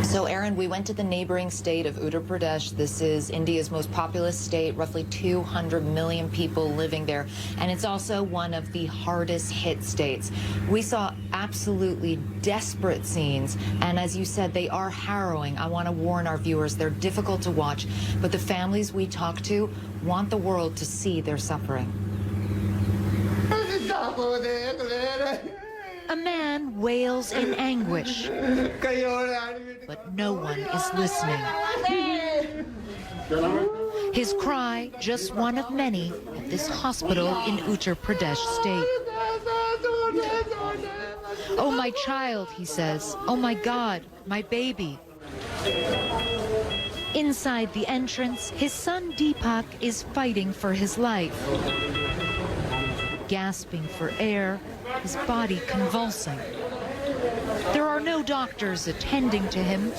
So, Aaron, we went to the neighboring state of Uttar Pradesh. This is India's most populous state, roughly 200 million people living there. And it's also one of the hardest hit states. We saw absolutely desperate scenes. And as you said, they are harrowing. I want to warn our viewers, they're difficult to watch. But the families we talk to want the world to see their suffering. A man wails in anguish, but no one is listening. His cry, just one of many at this hospital in Uttar Pradesh state. Oh, my child, he says. Oh, my God, my baby. Inside the entrance, his son Deepak is fighting for his life. Gasping for air, his body convulsing. There are no doctors attending to him.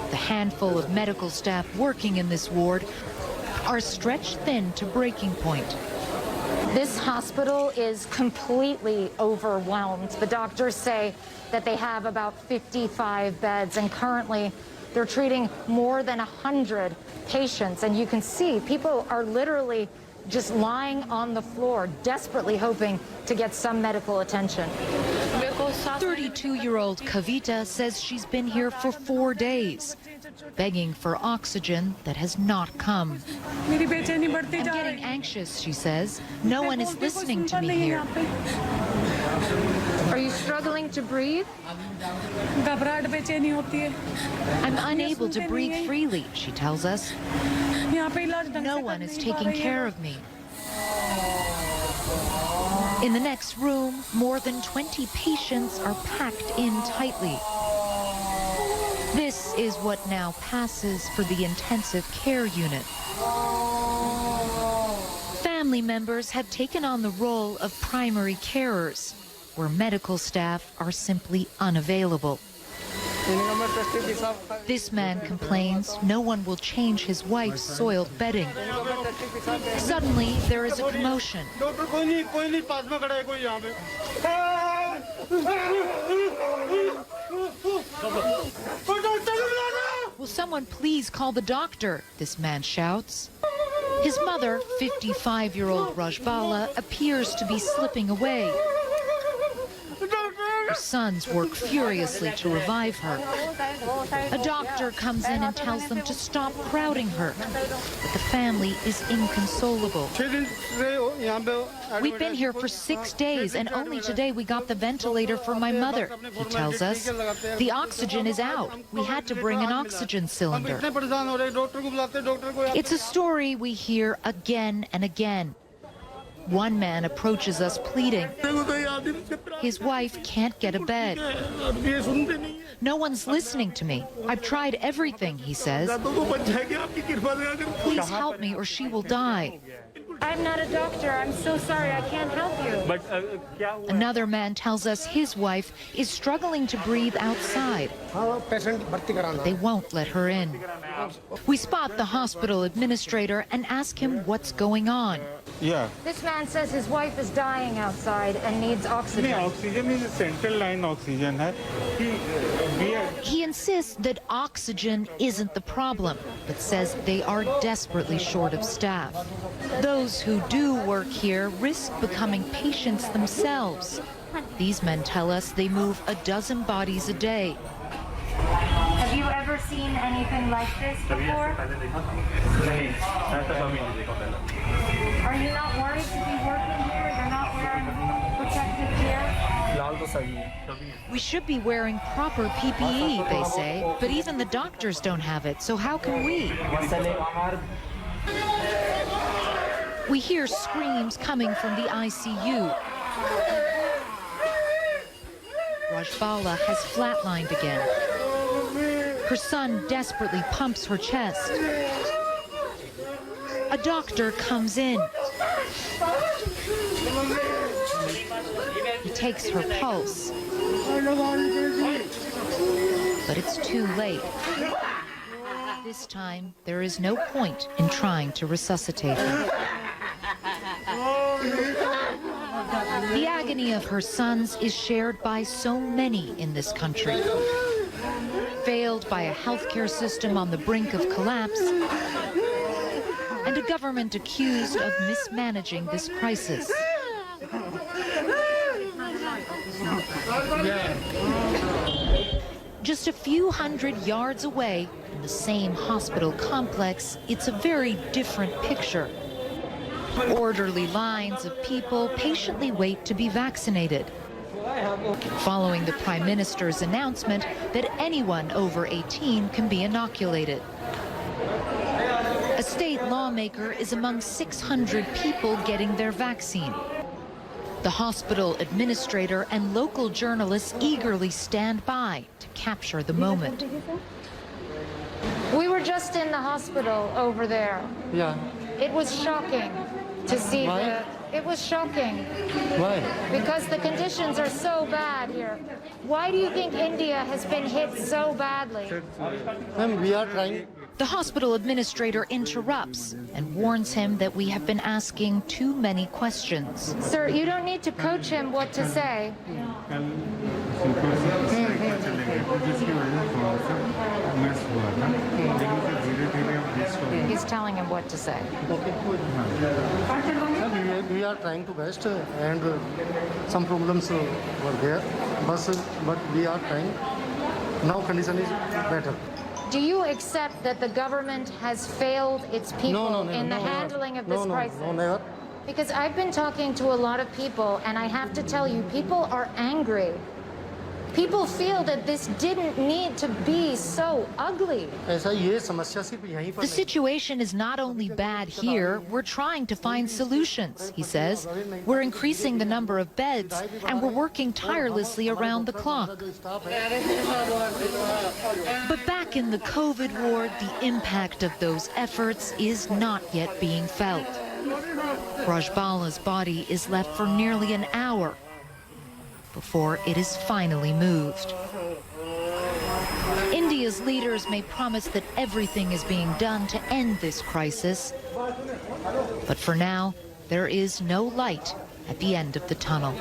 The handful of medical staff working in this ward are stretched thin to breaking point. This hospital is completely overwhelmed. The doctors say that they have about 55 beds, and currently they're treating more than 100 patients. And you can see people are literally just lying on the floor, desperately hoping to get some medical attention. 32-year-old Kavita says she's been here for 4 days, begging for oxygen that has not come. I'm getting anxious, she says. No one is listening to me here. Are you struggling to breathe? I'm unable to breathe freely, she tells us. No one is taking care of me. In the next room, more than 20 patients are packed in tightly. This is what now passes for the intensive care unit. Family members have taken on the role of primary carers, where medical staff are simply unavailable. This man complains no one will change his wife's soiled bedding. Suddenly, there is a commotion. Will someone please call the doctor? This man shouts. His mother, 55-year-old Rajbala, appears to be slipping away. Her sons work furiously to revive her. A doctor comes in and tells them to stop crowding her, but the family is inconsolable. We've been here for 6 days, and only today we got the ventilator for my mother, he tells us. The oxygen is out. We had to bring an oxygen cylinder. It's a story we hear again and again. One man approaches us pleading. His wife can't get a bed. No one's listening to me. I've tried everything, he says. Please help me or she will die. I'm not a doctor. I'm so sorry. I can't help you. Another man tells us his wife is struggling to breathe outside. But they won't let her in. We spot the hospital administrator and ask him what's going on. Yeah. This man says his wife is dying outside and needs oxygen. Oxygen is a central line oxygen. He insists that oxygen isn't the problem, but says they are desperately short of staff. Those who do work here risk becoming patients themselves. These men tell us they move a dozen bodies a day. Have you ever seen anything like this before? Are you not worried to be working here? You're not wearing protective gear? We should be wearing proper PPE, they say, but even the doctors don't have it, so how can we? We hear screams coming from the ICU. Rajbala has flatlined again. Her son desperately pumps her chest. A doctor comes in. He takes her pulse. But it's too late. This time, there is no point in trying to resuscitate her. The agony of her sons is shared by so many in this country. failed by a healthcare system on the brink of collapse, and a government accused of mismanaging this crisis. Just a few hundred yards away, in the same hospital complex, it's a very different picture. Orderly lines of people patiently wait to be vaccinated, following the Prime Minister's announcement that anyone over 18 can be inoculated. A state lawmaker is among 600 people getting their vaccine. The hospital administrator and local journalists eagerly stand by to capture the moment. We were just in the hospital over there. Yeah. It was shocking to see Why? it was shocking Why? because the conditions are so bad here. Why do you think India has been hit so badly? Ma'am, we are trying. The hospital administrator interrupts and warns him that we have been asking too many questions. Sir, you don't need to coach him what to say. कल super strike पर चले गए थे जिसकी वजह से थोड़ा सा मिस हुआ था लेकिन फिर धीरे-धीरे अब restore He's telling him what to say. Okay. We are trying to best, and some problems were there, but we are trying. Now condition is better. Do you accept that the government has failed its people in the handling of this crisis? No, never. Because I've been talking to a lot of people, and I have to tell you, people are angry. People feel that this didn't need to be so ugly. ऐसा ये समस्या सिर्फ यहीं पर The situation is not only bad here, we're trying to find solutions, he says. We're increasing the number of beds, and we're working tirelessly around the clock. But back in the COVID ward, the impact of those efforts is not yet being felt. Rajbala's body is left for nearly an hour before it is finally moved. India's leaders may promise that everything is being done to end this crisis, but for now, there is no light at the end of the tunnel.